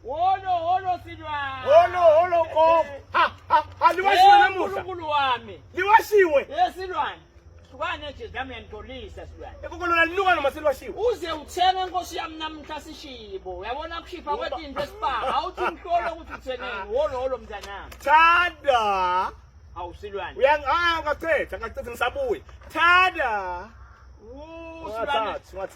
Hholohholo silwane. Hholohholo ko. Ha liwashiwe namuhla. Unkulunkulu wami. Liwashiwe. Silwane. Hlukane nje dami yanitolisa silwane. Ekukholona linuka noma silwashiwe. Uze uthenge inkosi yami namhla sishibo. Uyabona kushipha kwetinto espa. Awuthi ngihlole ukuthi utheneni. Hholohholo mntanami. Thanda. Awusilwane. Ngacetha ngisabuye. Thanda.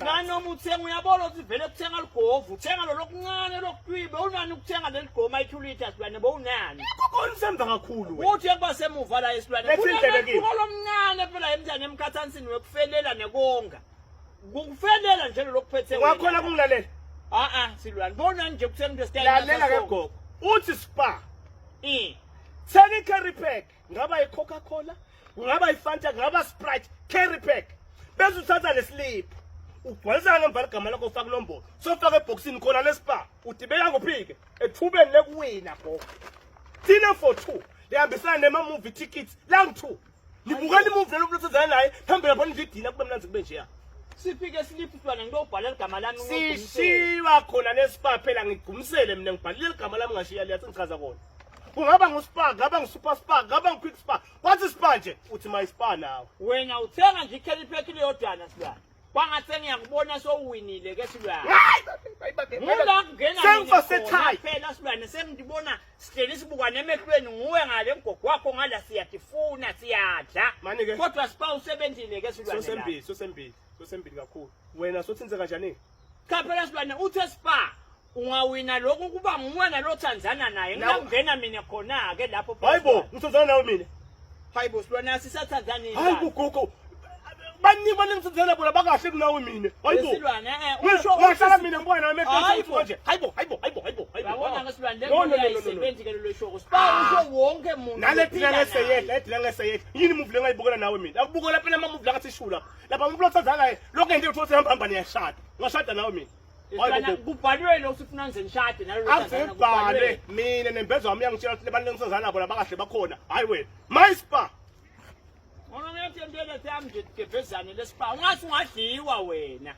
Nanoma uthenga uyabona ukuthi vele kuthenga ligovu, uthenga lo lokuncane lokutwibe, unani ukuthenga leli goma 2 liters silwane bowunani. Kokoni semva kakhulu wena. Uthi kuba semuva la esilwane. Kulomncane phela emntana emkhathansini wekufelela nekonga. Kukufelela nje lokuphethe wena. Wakhona kungilalela. Silwane. Bona nje kuthenga into style. Lalela ke gogo. Uthi Spar. Thenga i-carry pack. Ngaba i-Coca-Cola, ngaba i-Fanta, ngaba Sprite, carry pack. Bese uthatha leslip. Ugcwalisa ngembali igama lakho ufaka nombolo. Sofaka eboxini khona leSpar. Udibeka ngophike ethubeni lekuwina gogo. Dinner for 2. Lihambisana nema-movie tickets lang 2. Libukela imovie lokulothezana naye. Phambili lapho nidina kube mnanzi kube njeya. Sifike slip silwane ngiyobhalela igama lami ngomgqumselo. Sishiwa khona leSpar phela ngigqumsele mina ngibhalile igama lami ngashiya liyathi ngichaza kona. Kungaba nguSpar, ngaba nguSuperSpar, ngaba nguKWIKSPAR. Wathi Spar nje uthi my-Spar nawe. Wena uthenga nje i-carry pack leyodana silwane. Kwangathi ngiyakubona sowuwinile ke silwane. Ngula kungena Sengifasethayi. Phela silwane sengidibona sihleli sibukane emehlweni nguwe ngale mgogo wakho ngala siyadifuna siyadla. Kodwa Spar usebenzile ke silwane. Sosembili kakhulu. Wena sothenze kanjani? Cha phela silwane uthe Spar ungawina lokho kuba nguwe nalo Tanzania naye ngingangena mina khona ke lapho. Hayibo, ngithozana nawe mina. Hayibo silwane asisaTanzania. Hayibo gogo. Bani ngithozana bona bakahle kunawe mina. Hayibo. Silwane Ngihlala mina ngibona emehlweni nje. Hayibo. Yabona ngesilwane lesebenzi ke lo shoko. Spar usho wonke umuntu. Nalephila ngeseyekhe. Yini movie lengayibukela nawe mina? Akubukela phela ama-movie langathi shula. Lapha umuntu oTanzania lokho into uthothi hamba niyashada. Ngashada nawe mina. Hayibo kubhaliwe lo usifuna nje nishade nalo Tanzania. Akubhale mina nembezo wami uyangitshela ukuthi lebantu ngisazana bona bakahle bakhona. Hayi wena. my-Spar. Ngona ngiyathembela ukuthi yami nje gebhezane leSpar. Ungathi ungadliwa wena.